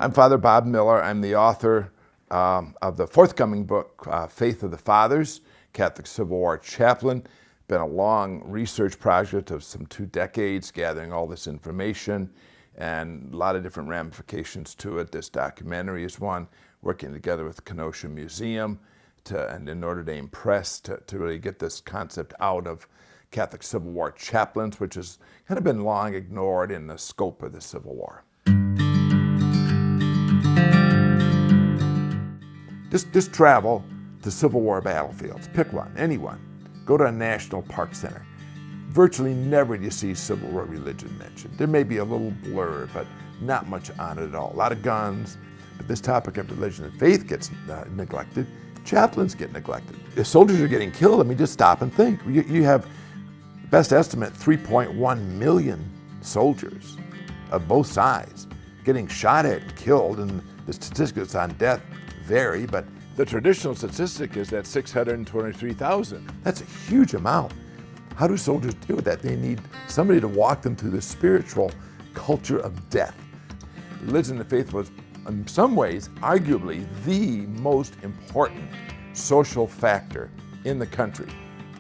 I'm Father Bob Miller. I'm the author of the forthcoming book, Faith of the Fathers, Catholic Civil War Chaplain. Been a long research project of some 2 decades, gathering all this information and a lot of different ramifications to it. This documentary is one, working together with the Kenosha Museum and in Notre Dame Press to really get this concept out of Catholic Civil War chaplains, which has kind of been long ignored in the scope of the Civil War. Just travel to Civil War battlefields. Pick one, anyone. Go to a national park center. Virtually never do you see Civil War religion mentioned. There may be a little blur, but not much on it at all. A lot of guns, but this topic of religion and faith gets neglected. Chaplains get neglected. If soldiers are getting killed, I mean, just stop and think. You have, best estimate, 3.1 million soldiers of both sides getting shot at and killed, and the statistics on death vary, but the traditional statistic is that 623,000. That's a huge amount. How do soldiers deal with that? They need somebody to walk them through the spiritual culture of death. Religion and faith was, in some ways, arguably the most important social factor in the country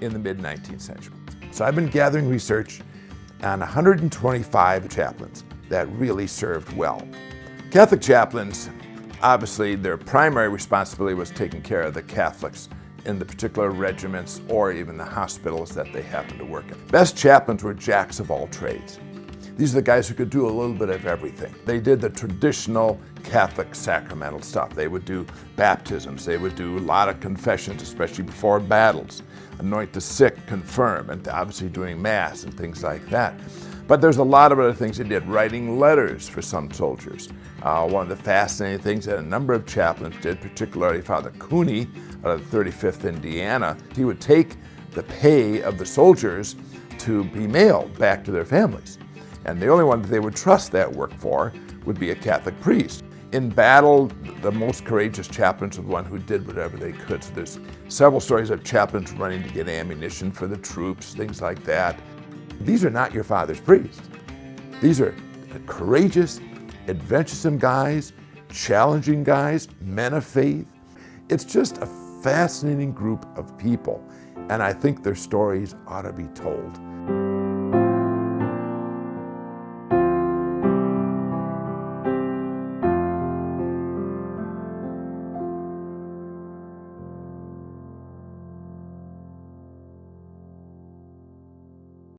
in the mid-19th century. So I've been gathering research on 125 chaplains that really served well. Catholic chaplains, obviously, their primary responsibility was taking care of the Catholics in the particular regiments or even the hospitals that they happened to work in. Best chaplains were jacks of all trades. These are the guys who could do a little bit of everything. They did the traditional Catholic sacramental stuff. They would do baptisms. They would do a lot of confessions, especially before battles, anoint the sick, confirm, and obviously doing Mass and things like that. But there's a lot of other things they did, writing letters for some soldiers. One of the fascinating things that a number of chaplains did, particularly Father Cooney out of the 35th Indiana, he would take the pay of the soldiers to be mailed back to their families. And the only one that they would trust that work for would be a Catholic priest. In battle, the most courageous chaplains were the one who did whatever they could. So there's several stories of chaplains running to get ammunition for the troops, things like that. These are not your father's priests. These are courageous, adventuresome guys, challenging guys, men of faith. It's just a fascinating group of people, and I think their stories ought to be told.